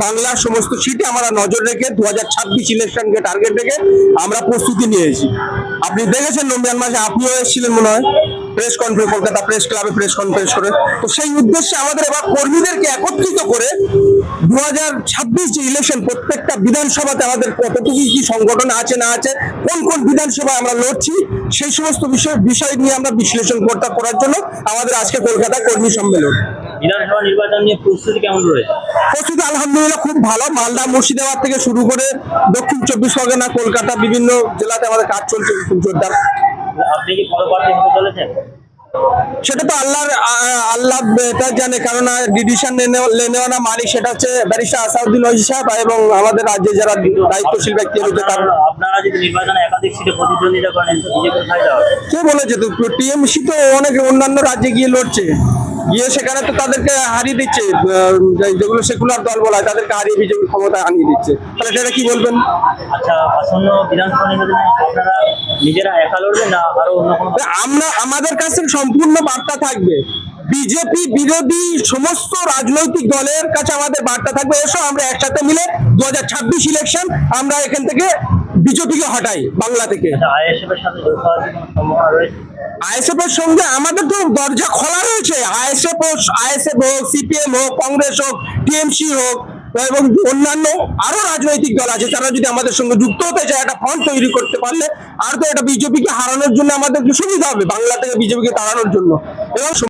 বাংলার সমস্ত সিটে আমরা নজর রেখে 2026 ইলেকশনকে টার্গেট রেখে আমরা প্রস্তুতি নিয়েছি। আপনি দেখেছেন রমজান মাসে আপনিও এসেছিলেন মনে হয় প্রেস কনফারেন্স, কলকাতা প্রেস ক্লাবে প্রেস কনফারেন্স করে। তো সেই উদ্দেশ্যে আমাদের এবার কর্মীদেরকে একত্রিত করে 2026 যে ইলেকশন, প্রত্যেকটা বিধানসভাতে আমাদের কতটুকু কি সংগঠন আছে না আছে, কোন কোন বিধানসভায় আমরা লড়ছি, সেই সমস্ত বিষয় নিয়ে আমরা বিশ্লেষণ করার জন্য আমাদের আজকে কলকাতা কর্মী সম্মেলন। বিধানসভা নির্বাচন নিয়ে প্রস্তুতি কেমন রয়েছে? প্রস্তুতি আলহামদুলিল্লাহ খুব ভালো। মালদা, মুর্শিদাবাদ থেকে শুরু করে দক্ষিণ 24 পরগনা, কলকাতা, বিভিন্ন জেলাতে আমাদের কাজ চলছে খুব জোরদার। আপনি কি পদপ্রার্থী হতে চলেছেন? সেটা তো আল্লাহ এটা জানে, কারণ ডিসিশন নেওয়া না মালিক সেটা হচ্ছে ব্যারিস্টার আসাউদ্দিন ওয়াইসি সাহেব এবং আমাদের রাজ্যে যারা দায়িত্বশীল ব্যক্তি রয়েছে তারা। আপনারা যদি নির্বাচনে একাধিক সিটে প্রতিদ্বন্দ্বিতা করেন তো বিজেপির ফায়দা হবে? কে বলেছে? তো টিএমসি তো অনেক অন্যান্য রাজ্যে গিয়ে লড়ছে, গিয়ে সেখানে তো তাদেরকে হারিয়ে দিচ্ছে, যেগুলো সেকুলার দল বলা হয় তাদেরকে হারিয়ে বিজেপি ক্ষমতা আনিয়ে দিচ্ছে। তাহলে সেটা কি বলবেন? আচ্ছা, আসন্ন বিধানসভা নির্বাচনে আপনারা নিজেরা একা লড়বেন না আরো অন্য কোনো? আমাদের কাছে সম্পূর্ণ বার্তা থাকবে, বিজেপি বিরোধী সমস্ত রাজনৈতিক দলের কাছে আমাদের বার্তা থাকবে, এসো আমরা একসাথে মিলে 2026 ইলেকশন আমরা এখান থেকে বিজেপিকে হটাই বাংলা থেকে। আইএসএফ এর সাথে যুক্ত হওয়ার কোনো সম্ভাবনা রয়েছে? আইএসএফ এর সঙ্গে আমাদের তো দরজা খোলা রয়েছে। আইএসএফ হোক, সিপিএম হোক, কংগ্রেস হোক, টিএমসি হোক এবং অন্যান্য আরো রাজনৈতিক দল আছে, তারা যদি আমাদের সঙ্গে যুক্ত হতে চায়, একটা ফ্রন্ট তৈরি করতে পারলে আর তো এটা বিজেপিকে হারানোর জন্য আমাদের সুবিধা হবে, বাংলা থেকে বিজেপিকে তাড়ানোর জন্য। এবং